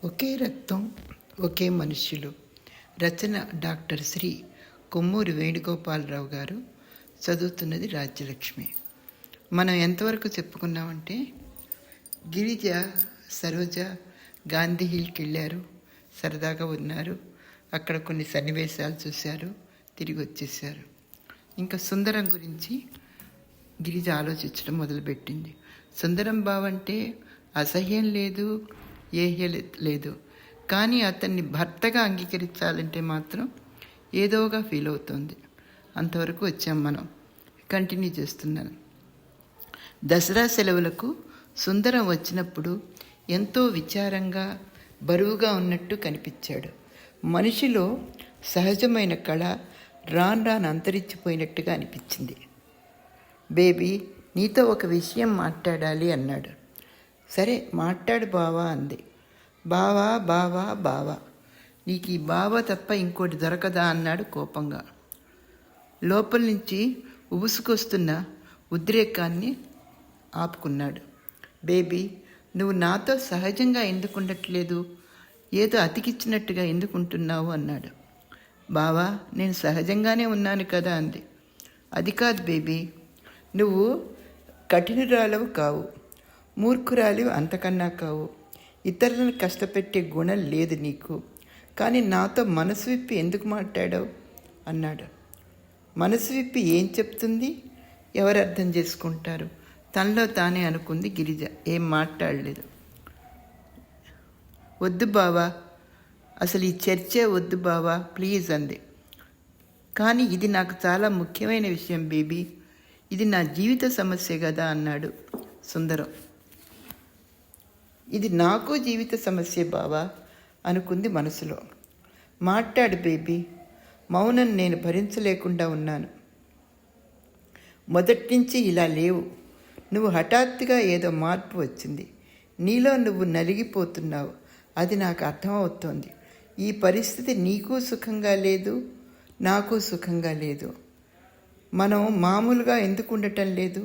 ఒకే రక్తం ఒకే మనుష్యులు. రచన డాక్టర్ శ్రీ కొమ్మూరి వేణుగోపాలరావు గారు. చదువుతున్నది రాజ్యలక్ష్మి. మనం ఎంతవరకు చెప్పుకున్నామంటే, గిరిజ సరోజ గాంధీ హిల్కి వెళ్ళారు, సరదాగా ఉన్నారు, అక్కడ కొన్ని సన్నివేశాలు చూశారు, తిరిగి వచ్చేసారు. ఇంకా సుందరం గురించి గిరిజ ఆలోచించడం మొదలుపెట్టింది. సుందరం బావంటే అసహ్యం లేదు, ఏహ్య లేదు, కానీ అతన్ని భర్తగా అంగీకరించాలంటే మాత్రం ఏదోగా ఫీల్ అవుతుంది. అంతవరకు వచ్చాం మనం. కంటిన్యూ చేస్తున్నాను. దసరా సెలవులకు సుందరం వచ్చినప్పుడు ఎంతో విచారంగా, బరువుగా ఉన్నట్టు కనిపించాడు. మనిషిలో సహజమైన కళ రాను అంతరించిపోయినట్టుగా అనిపించింది. బేబీ, నీతో ఒక విషయం మాట్లాడాలి అన్నాడు. సరే మాట్లాడు బావా అంది. బావా బావా బావా, నీకు ఈ బావ తప్ప ఇంకోటి దొరకదా అన్నాడు కోపంగా. లోపల నుంచి ఉబుసుకొస్తున్న ఉద్రేకాన్ని ఆపుకున్నాడు. బేబీ, నువ్వు నాతో సహజంగా ఎందుకు ఉండట్లేదు? ఏదో అతికిచ్చినట్టుగా ఎందుకుంటున్నావు అన్నాడు. బావా, నేను సహజంగానే ఉన్నాను కదా అంది. అది కాదు బేబీ, నువ్వు కఠినురాలవు కావు, మూర్ఖురాలివి అంతకన్నా కావు, ఇతరులను కష్టపెట్టే గుణం లేదు నీకు. కానీ నాతో మనసు విప్పి ఎందుకు మాట్లాడావు అన్నాడు. మనసు విప్పి ఏం చెప్తుంది? ఎవరు అర్థం చేసుకుంటారు? తనలో తానే అనుకుంది గిరిజ. ఏం మాట్లాడలేదు. వద్దు బావా, అసలు ఈ చర్చే వద్దు బావా, ప్లీజ్ అంది. కానీ ఇది నాకు చాలా ముఖ్యమైన విషయం బేబీ, ఇది నా జీవిత సమస్య కదా అన్నాడు సుందరం. ఇది నాకు జీవిత సమస్య బావా అనుకుంది మనసులో. మాట్లాడు బేబీ, మౌనం నేను భరించలేకుండా ఉన్నాను. మొదటి నుంచి ఇలా లేవు. నువ్వు హఠాత్తుగా ఏదో మార్పు వచ్చింది. నీలో నువ్వు నలిగిపోతున్నావు. అది నాకు అర్థమవుతోంది. ఈ పరిస్థితి నీకు సుఖంగా లేదు, నాకు సుఖంగా లేదు. మనం మామూలుగా ఎందుకు ఉండటం లేదు?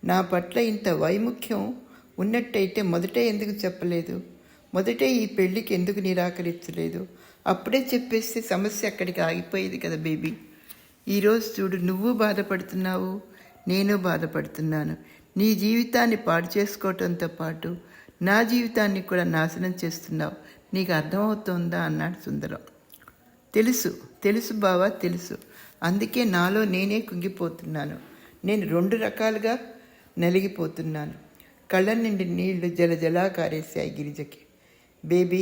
నా పట్ల ఇంత వైముఖ్యం ఉన్నట్టయితే మొదటే ఎందుకు చెప్పలేదు? మొదటే ఈ పెళ్ళికి ఎందుకు నిరాకరించలేదు? అప్పుడే చెప్పేస్తే సమస్య అక్కడికి ఆగిపోయేది కదా బేబీ. ఈరోజు చూడు, నువ్వు బాధపడుతున్నావు, నేను బాధపడుతున్నాను. నీ జీవితాన్ని పాడు చేసుకోవటంతో పాటు నా జీవితాన్ని కూడా నాశనం చేస్తున్నావు. నీకు అర్థమవుతోందా అన్నాడు సుందరం. తెలుసు తెలుసు బావా, తెలుసు. అందుకే నాలో నేనే కుంగిపోతున్నాను. నేను 2 రకాలుగా నలిగిపోతున్నాను. కళ్ళ నుండి నీళ్లు జలజలా కారేశాయి గిరిజకి. బేబీ,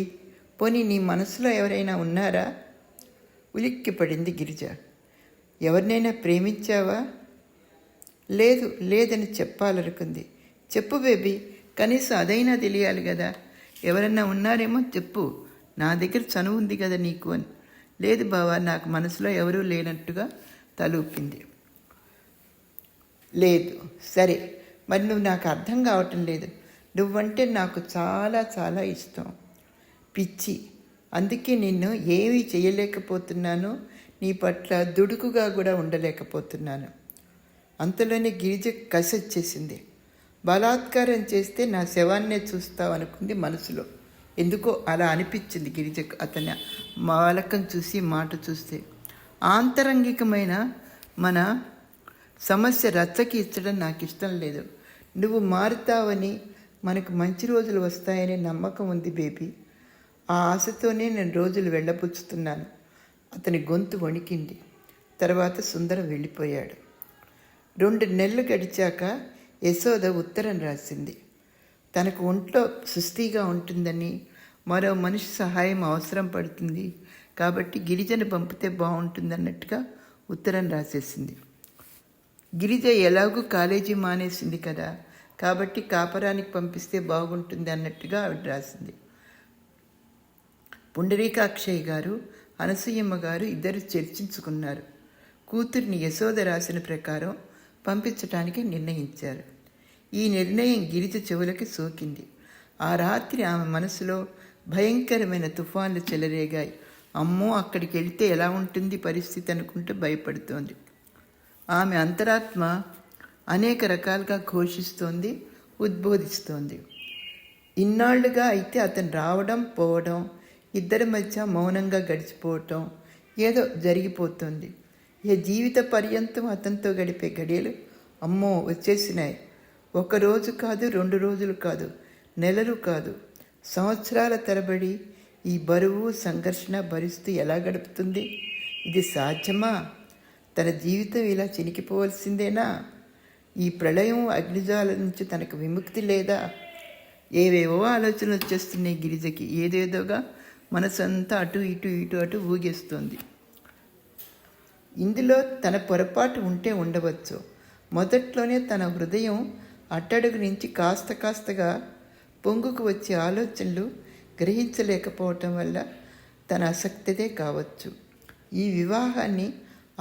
పోనీ నీ మనసులో ఎవరైనా ఉన్నారా? ఉలిక్కి పడింది గిరిజ. ఎవరినైనా ప్రేమించావా? లేదు, లేదని చెప్పాలనుకుంది. చెప్పు బేబీ, కనీసం అదైనా తెలియాలి కదా. ఎవరన్నా ఉన్నారేమో చెప్పు, నా దగ్గర చనువు ఉంది కదా నీకు అని. లేదు బావా, నాకు మనసులో ఎవరూ లేనట్టుగా తలూపింది. లేదు, సరే, మరి నువ్వు నాకు అర్థం కావటం లేదు. నువ్వంటే నాకు చాలా చాలా ఇష్టం, పిచ్చి. అందుకే నిన్ను ఏమీ చేయలేకపోతున్నాను, నీ పట్ల దుడుకుగా కూడా ఉండలేకపోతున్నాను. అంతలోనే గిరిజ కసి వచ్చేసింది. బలాత్కారం చేస్తే నా శవాన్నే చూస్తావు అనుకుంది మనసులో. ఎందుకో అలా అనిపించింది గిరిజకు అతని వాలకం చూసి, మాట చూస్తే. ఆంతరంగికమైన మన సమస్య రచ్చకి ఇచ్చడం నాకు ఇష్టం లేదు. నువ్వు మారుతావని, మనకు మంచి రోజులు వస్తాయనే నమ్మకం ఉంది బేబీ. ఆ ఆశతోనే నేను రోజులు వెళ్ళబుచ్చుతున్నాను. అతని గొంతు వణికింది. తర్వాత సుందరం వెళ్ళిపోయాడు. 2 నెలలు గడిచాక యశోద ఉత్తరం రాసింది. తనకు ఒంట్లో సుస్థిగా ఉంటుందని, మరో మనిషి సహాయం అవసరం పడుతుంది కాబట్టి గిరిజను పంపితే బాగుంటుందన్నట్టుగా ఉత్తరం రాసేసింది. గిరిజ ఎలాగూ కాలేజీ మానేసింది కదా, కాబట్టి కాపరానికి పంపిస్తే బాగుంటుంది అన్నట్టుగా ఆవిడ రాసింది. పుండరీకాక్షయ్య గారు, అనసూయమ్మ గారు ఇద్దరు చర్చించుకున్నారు. కూతుర్ని యశోద రాసిన ప్రకారం పంపించటానికి నిర్ణయించారు. ఈ నిర్ణయం గిరిజ చెవులకి సోకింది. ఆ రాత్రి ఆమె మనసులో భయంకరమైన తుఫాన్లు చెలరేగాయి. అమ్మో, అక్కడికి వెళితే ఎలా ఉంటుంది పరిస్థితి అనుకుంటూ భయపడుతోంది. ఆమె అంతరాత్మ అనేక రకాలుగా ఘోషిస్తోంది, ఉద్బోధిస్తోంది. ఇన్నాళ్లుగా అయితే అతను రావడం పోవడం, ఇద్దరి మధ్య మౌనంగా గడిచిపోవటం ఏదో జరిగిపోతుంది. ఏ జీవిత పర్యంతం అతనితో గడిపే గడియలు అమ్మో వచ్చేసినాయి. 1 రోజు కాదు, 2 రోజులు కాదు, నెలలు కాదు, సంవత్సరాల తరబడి ఈ బరువు సంఘర్షణ భరిస్తూ ఎలా గడుపుతుంది? ఇది సాధ్యమా? తన జీవితం ఇలా చినికిపోవలసిందేనా? ఈ ప్రళయం అగ్నిజాల నుంచి తనకు విముక్తి లేదా? ఏవేవో ఆలోచనలు వచ్చేస్తున్నాయి గిరిజకి. ఏదేదోగా మనసంతా అటు ఇటు ఇటు అటు ఊగేస్తుంది. ఇందులో తన పొరపాటు ఉంటే ఉండవచ్చు. మొదట్లోనే తన హృదయం అట్టడుగు నుంచి కాస్తగా పొంగుకు వచ్చే ఆలోచనలు గ్రహించలేకపోవటం వల్ల తన ఆసక్తిదే కావచ్చు. ఈ వివాహాన్ని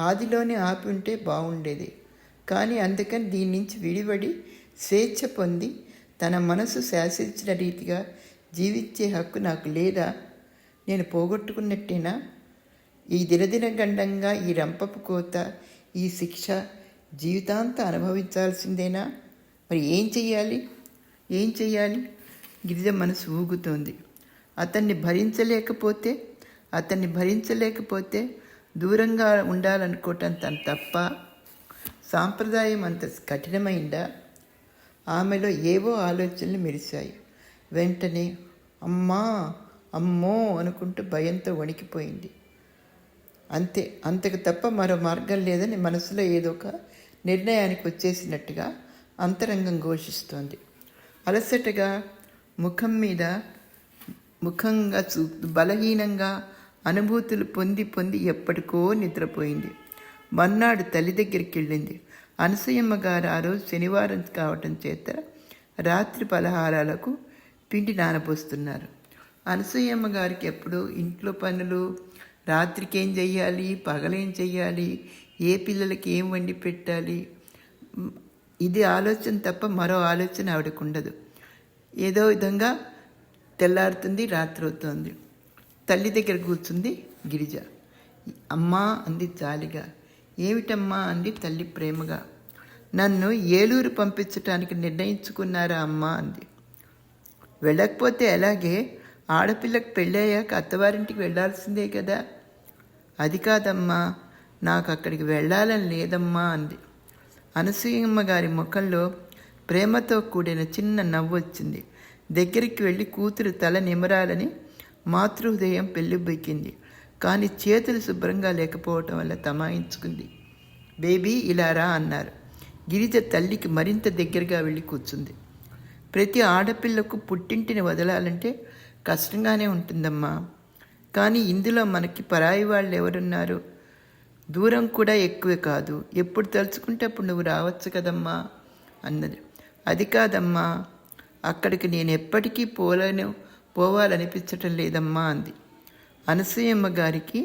ఆదిలోనే ఆపి ఉంటే బాగుండేది. కానీ అందుకని దీని నుంచి విడిపడి స్వేచ్ఛ పొంది తన మనసు శాసించిన రీతిగా జీవించే హక్కు నాకు లేదా? నేను పోగొట్టుకున్నట్టేనా? ఈ దినదినగండంగా ఈ రంపపు కోత, ఈ శిక్ష జీవితాంతం అనుభవించాల్సిందేనా? మరి ఏం చెయ్యాలి? గిరిజ మనసు ఊగుతోంది. అతన్ని భరించలేకపోతే దూరంగా ఉండాలనుకోవటం తన తప్ప? సాంప్రదాయం అంత కఠినమైందా? ఆమెలో ఏవో ఆలోచనలు మెరిశాయి. వెంటనే అమ్మో అనుకుంటూ భయంతో వణికిపోయింది. అంతకు తప్ప మరో మార్గం లేదని మనసులో ఏదో ఒక నిర్ణయానికి వచ్చేసినట్టుగా అంతరంగం ఘోషిస్తోంది. అలసటగా ముఖంగా బలహీనంగా అనుభూతులు పొంది ఎప్పటికో నిద్రపోయింది. మర్నాడు తల్లి దగ్గరికి వెళ్ళింది. అనసూయమ్మ గారు ఆ రోజు శనివారం కావటం చేత రాత్రి పలహారాలకు పిండి నానబోస్తున్నారు. అనసూయమ్మ గారికి ఎప్పుడు ఇంట్లో పనులు, రాత్రికి ఏం చెయ్యాలి, పగలేం చెయ్యాలి, ఏ పిల్లలకి ఏం వండి పెట్టాలి, ఇది ఆలోచన తప్ప మరో ఆలోచన ఆవిడకు ఉండదు. ఏదో విధంగా తెల్లారుతుంది, రాత్రి అవుతుంది. తల్లి దగ్గర కూర్చుంది గిరిజ. అమ్మా అంది జాలిగా. ఏమిటమ్మా అంది తల్లి ప్రేమగా. నన్ను ఏలూరు పంపించటానికి నిర్ణయించుకున్నారా అమ్మా అంది. వెళ్ళకపోతే ఎలాగే? ఆడపిల్లకు పెళ్ళయ్యాక అత్తవారింటికి వెళ్ళాల్సిందే కదా. అది కాదమ్మా, నాకు అక్కడికి వెళ్ళాలని లేదమ్మా అంది. అనసూయమ్మ గారి ముఖంలో ప్రేమతో కూడిన చిన్న నవ్వు వచ్చింది. దగ్గరికి వెళ్ళి కూతురు తల నిమరాలని మాతృహృదయం పెళ్ళిబెక్కింది. కానీ చేతులు శుభ్రంగా లేకపోవటం వల్ల తమాయించుకుంది. బేబీ ఇలా రా అన్నారు. గిరిజ తల్లికి మరింత దగ్గరగా వెళ్ళి కూర్చుంది. ప్రతి ఆడపిల్లకు పుట్టింటిని వదలాలంటే కష్టంగానే ఉంటుందమ్మా. కానీ ఇందులో మనకి పరాయి వాళ్ళు ఎవరున్నారు? దూరం కూడా ఎక్కువే కాదు. ఎప్పుడు తలుచుకుంటే అప్పుడు నువ్వు రావచ్చు కదమ్మా అన్నది. అది కాదమ్మా, అక్కడికి నేను ఎప్పటికీ పోవాలనిపించటం లేదమ్మా అంది. అనసూయమ్మ గారికి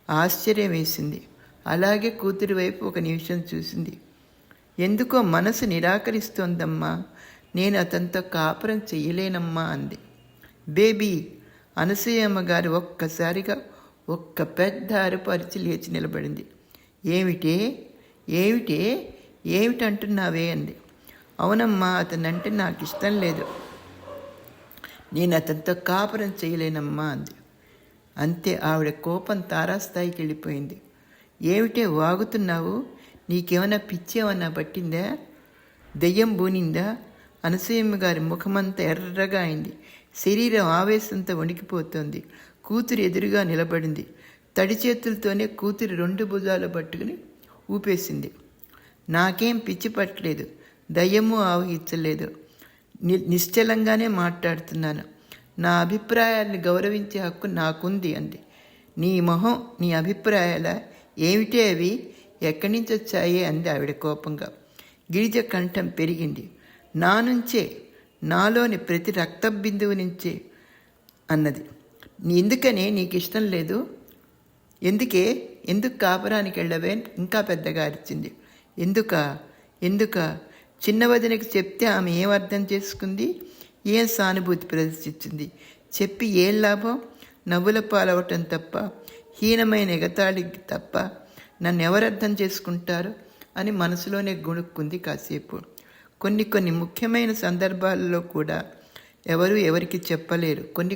ఆశ్చర్యం వేసింది. అలాగే కూతురి వైపు ఒక నిమిషం చూసింది. ఎందుకో మనసు నిరాకరిస్తోందమ్మా. నేను అతనితో కాపురం చెయ్యలేనమ్మా అంది. బేబీ, అనసూయమ్మ గారు ఒక్కసారిగా ఒక్క పెద్ద అరుపు అరిచి లేచి నిలబడింది. ఏమిటంటున్నావే అంది. అవునమ్మా, అతనంటే నాకు ఇష్టం లేదు. నేను అతనితో కాపురం చేయలేనమ్మా అంది. అంతే, ఆవిడ కోపం తారాస్థాయికి వెళ్ళిపోయింది. ఏమిటే వాగుతున్నావు? నీకేమైనా పిచ్చేమన్నా పట్టిందా? దెయ్యం బూనిందా? అనసూయమ్మ గారి ముఖమంతా ఎర్రగా అయింది. శరీరం ఆవేశంతో వణికిపోతోంది. కూతురు ఎదురుగా నిలబడింది. తడి చేతులతోనే కూతురి 2 భుజాలు పట్టుకుని ఊపేసింది. నాకేం పిచ్చి పట్టలేదు, దయ్యము ఆవహించలేదు. నిశ్చలంగానే మాట్లాడుతున్నాను. నా అభిప్రాయాల్ని గౌరవించే హక్కు నాకుంది అంది. నీ మొహం, నీ అభిప్రాయాల ఏమిటే అవి? ఎక్కడి నుంచి వచ్చాయే అంది ఆవిడ కోపంగా. గిరిజ కంఠం పెరిగింది. నా నుంచే, నాలోని ప్రతి రక్త బిందువు నుంచే అన్నది. ఎందుకనే నీకు ఇష్టం లేదు? ఎందుకు కాపురానికి వెళ్ళవే? ఇంకా పెద్దగా అరిచింది. ఎందుక చిన్న వదినకి చెప్తే ఆమె ఏం అర్థం చేసుకుంది? ఏం సానుభూతి ప్రదర్శించింది? చెప్పి ఏం లాభం? నవ్వుల పాలవటం తప్ప, హీనమైన ఎగతాళికి తప్ప నన్ను ఎవరు అర్థం చేసుకుంటారు అని మనసులోనే గుణుక్కుంది కాసేపు. కొన్ని ముఖ్యమైన సందర్భాలలో కూడా ఎవరు ఎవరికి చెప్పలేరు. కొన్ని కొన్ని